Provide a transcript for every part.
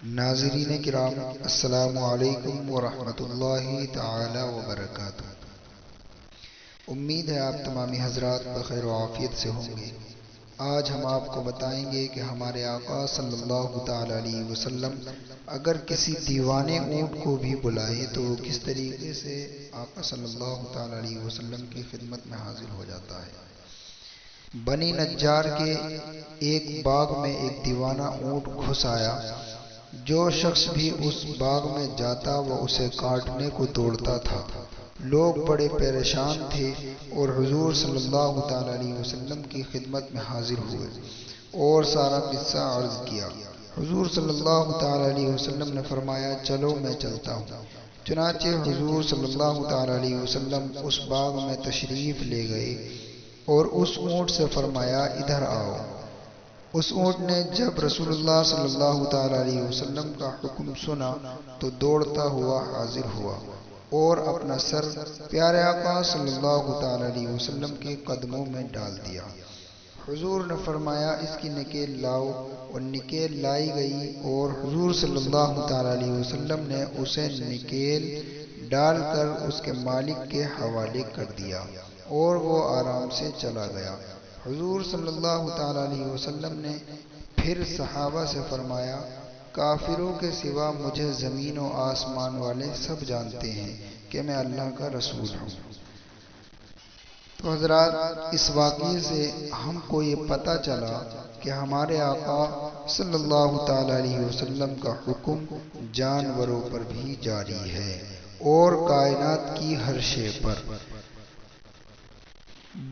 ناظرین کرام، السلام علیکم ورحمۃ اللہ تعالی وبرکاتہ۔ امید ہے آپ تمامی حضرات بخیر و عافیت سے ہوں گے۔ آج ہم آپ کو بتائیں گے کہ ہمارے آقا صلی اللہ تعالی علیہ وسلم اگر کسی دیوانے اونٹ کو بھی بلائے تو وہ کس طریقے سے آقا صلی اللہ تعالی علیہ وسلم کی خدمت میں حاضر ہو جاتا ہے۔ بنی نجار کے ایک باغ میں ایک دیوانہ اونٹ گھس آیا۔ جو شخص بھی اس باغ میں جاتا وہ اسے کاٹنے کو دوڑتا تھا۔ لوگ بڑے پریشان تھے اور حضور صلی اللہ تعالی علیہ وسلم کی خدمت میں حاضر ہوئے اور سارا قصہ عرض کیا۔ حضور صلی اللہ تعالی علیہ وسلم نے فرمایا، چلو میں چلتا ہوں۔ چنانچہ حضور صلی اللہ تعالی علیہ وسلم اس باغ میں تشریف لے گئے اور اس اونٹ سے فرمایا، ادھر آؤ۔ اس اونٹ نے جب رسول اللہ صلی اللہ تعالی علیہ وسلم کا حکم سنا تو دوڑتا ہوا حاضر ہوا اور اپنا سر پیارے آقا صلی اللہ تعالی علیہ وسلم کے قدموں میں ڈال دیا۔ حضور نے فرمایا، اس کی نکیل لاؤ، اور نکیل لائی گئی اور حضور صلی اللہ تعالی علیہ وسلم نے اسے نکیل ڈال کر اس کے مالک کے حوالے کر دیا اور وہ آرام سے چلا گیا۔ حضور صلی اللہ تعالی علیہ وسلم نے پھر صحابہ سے فرمایا، کافروں کے سوا مجھے زمین و آسمان والے سب جانتے ہیں کہ میں اللہ کا رسول ہوں۔ تو حضرات، اس واقعے سے ہم کو یہ پتہ چلا کہ ہمارے آقا صلی اللہ تعالی علیہ وسلم کا حکم جانوروں پر بھی جاری ہے اور کائنات کی ہر شے پر،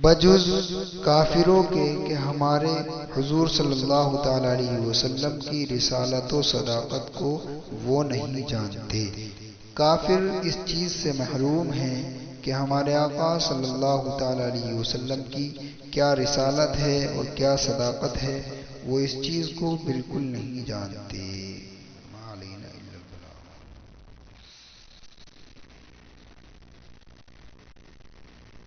بجز کافروں کے کہ ہمارے حضور صلی اللہ تعالی علیہ وسلم کی رسالت و صداقت کو وہ نہیں جانتے۔ کافر اس چیز سے محروم ہیں کہ ہمارے آقا صلی اللہ تعالی علیہ وسلم کی کیا رسالت ہے اور کیا صداقت ہے، وہ اس چیز کو بالکل نہیں جانتے۔